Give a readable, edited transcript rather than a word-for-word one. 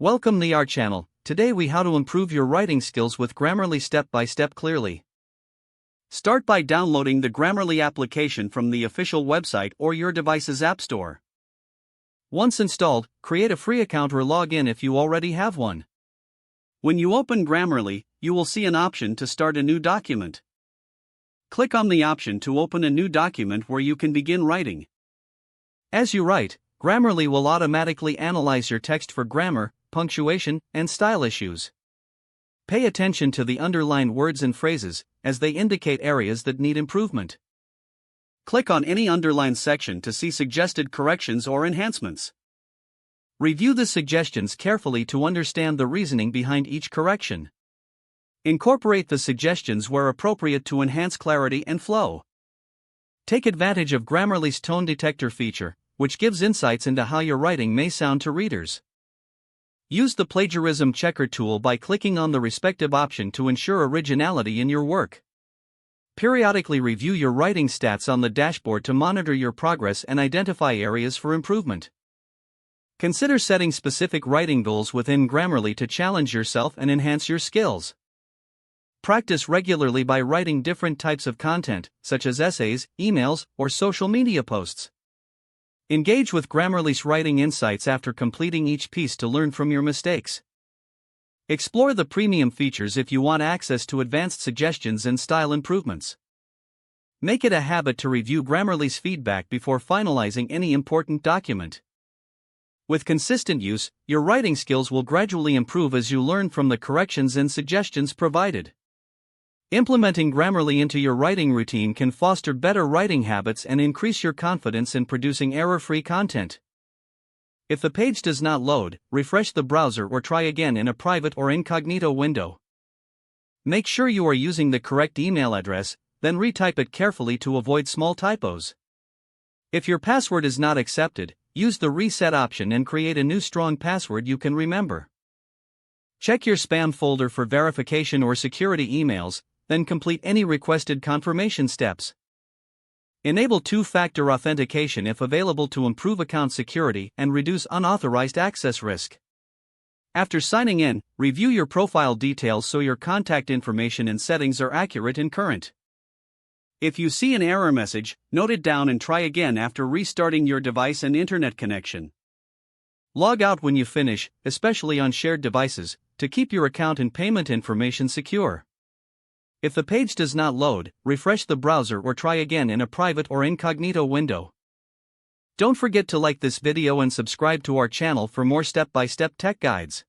Welcome to our channel. Today we how to improve your writing skills with Grammarly step by step clearly. Start by downloading the Grammarly application from the official website or your device's app store. Once installed, create a free account or log in if you already have one. When you open Grammarly, you will see an option to start a new document. Click on the option to open a new document where you can begin writing. As you write, Grammarly will automatically analyze your text for grammar, punctuation, and style issues. Pay attention to the underlined words and phrases, as they indicate areas that need improvement. Click on any underlined section to see suggested corrections or enhancements. Review the suggestions carefully to understand the reasoning behind each correction. Incorporate the suggestions where appropriate to enhance clarity and flow. Take advantage of Grammarly's tone detector feature, which gives insights into how your writing may sound to readers. Use the plagiarism checker tool by clicking on the respective option to ensure originality in your work. Periodically review your writing stats on the dashboard to monitor your progress and identify areas for improvement. Consider setting specific writing goals within Grammarly to challenge yourself and enhance your skills. Practice regularly by writing different types of content, such as essays, emails, or social media posts. Engage with Grammarly's writing insights after completing each piece to learn from your mistakes. Explore the premium features if you want access to advanced suggestions and style improvements. Make it a habit to review Grammarly's feedback before finalizing any important document. With consistent use, your writing skills will gradually improve as you learn from the corrections and suggestions provided. Implementing Grammarly into your writing routine can foster better writing habits and increase your confidence in producing error-free content. If the page does not load, refresh the browser or try again in a private or incognito window. Make sure you are using the correct email address, then retype it carefully to avoid small typos. If your password is not accepted, use the reset option and create a new strong password you can remember. Check your spam folder for verification or security emails, then complete any requested confirmation steps. Enable two-factor authentication if available to improve account security and reduce unauthorized access risk. After signing in, review your profile details so your contact information and settings are accurate and current. If you see an error message, note it down and try again after restarting your device and internet connection. Log out when you finish, especially on shared devices, to keep your account and payment information secure. If the page does not load, refresh the browser or try again in a private or incognito window. Don't forget to like this video and subscribe to our channel for more step-by-step tech guides.